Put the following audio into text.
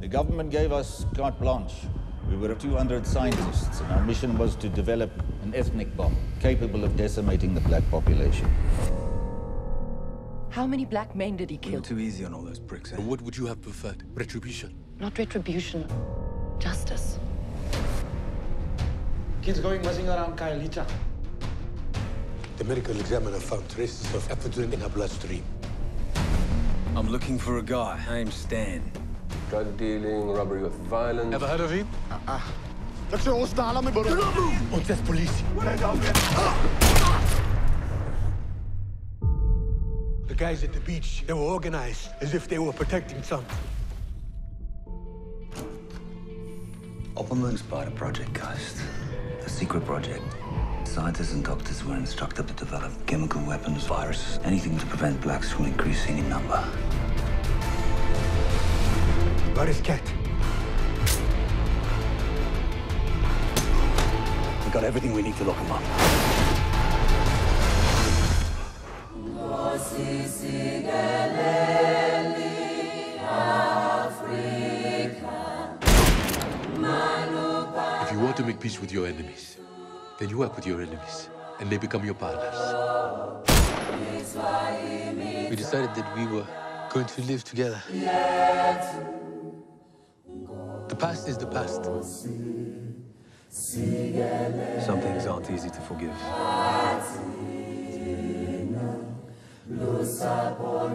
The government gave us carte blanche. We were 200 scientists, and our mission was to develop an ethnic bomb capable of decimating the black population. How many black men did he kill? You're too easy on all those pricks, eh? What would you have preferred? Retribution? Not retribution. Justice. Kids going missing around Kailita. The medical examiner found traces of ephedrine in her bloodstream. I'm looking for a guy named Stan. Drug dealing, robbery with violence. Ever heard of him? Ek sê ons staan aan my broer. Ons is polisie. The guys at the beach, they were organized as if they were protecting something. Upper Moon Spider Project, Geist. A secret project. Scientists and doctors were instructed to develop chemical weapons, viruses, anything to prevent blacks from increasing in number. Where is Cat? We got everything we need to lock him up. If you want to make peace with your enemies, then you work with your enemies, and they become your partners. We decided that we were going to live together. The past is the past. Some things aren't easy to forgive. Lusa por